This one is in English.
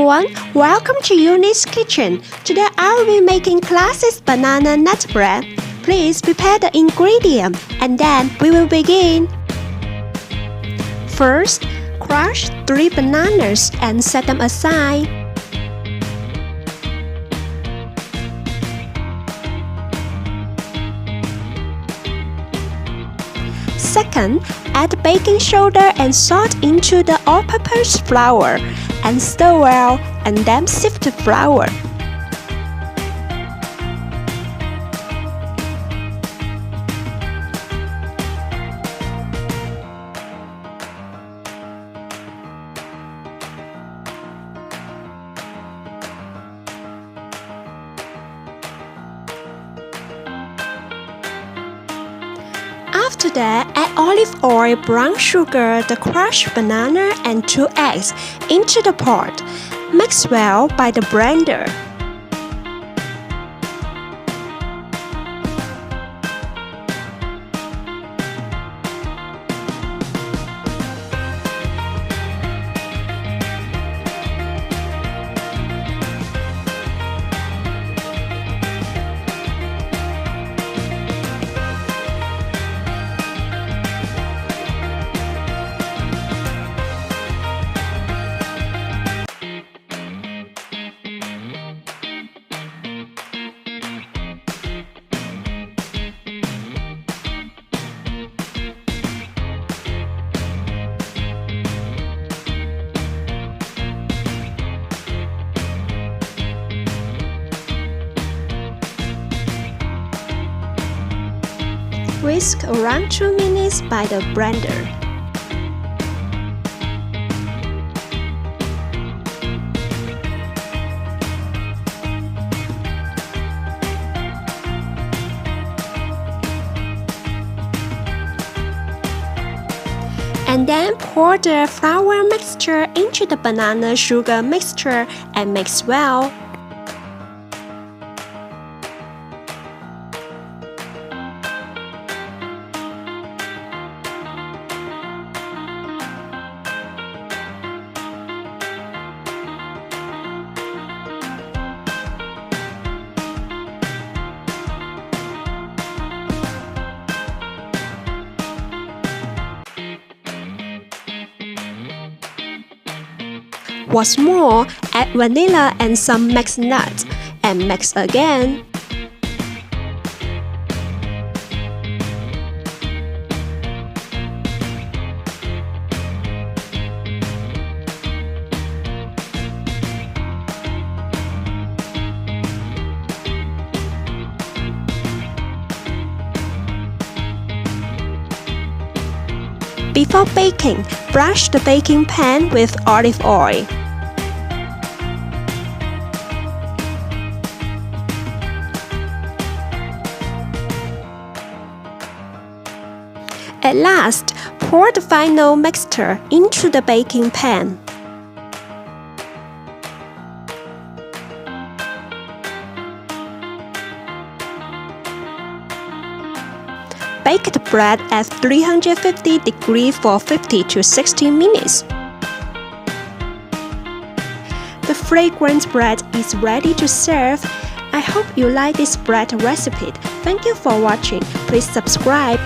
everyone, welcome to Eunice's Kitchen. Today I will be making classic banana nut bread. Please prepare the ingredient and then we will begin. First, crush 3 bananas and set them aside. Second, add baking soda and salt into the all-purpose flour and stir well and then sift the flour. After that, add olive oil, brown sugar, the crushed banana and 2 eggs into the pot. Mix well by the blender. Whisk around 2 minutes by the blender. And then pour the flour mixture into the banana sugar mixture and mix well. What's more, add vanilla and some mixed nuts, and mix again. Before baking, brush the baking pan with olive oil. At last, pour the final mixture into the baking pan. Bake the bread at 350 degrees for 50 to 60 minutes. The fragrant bread is ready to serve. I hope you like this bread recipe. Thank you for watching. Please subscribe.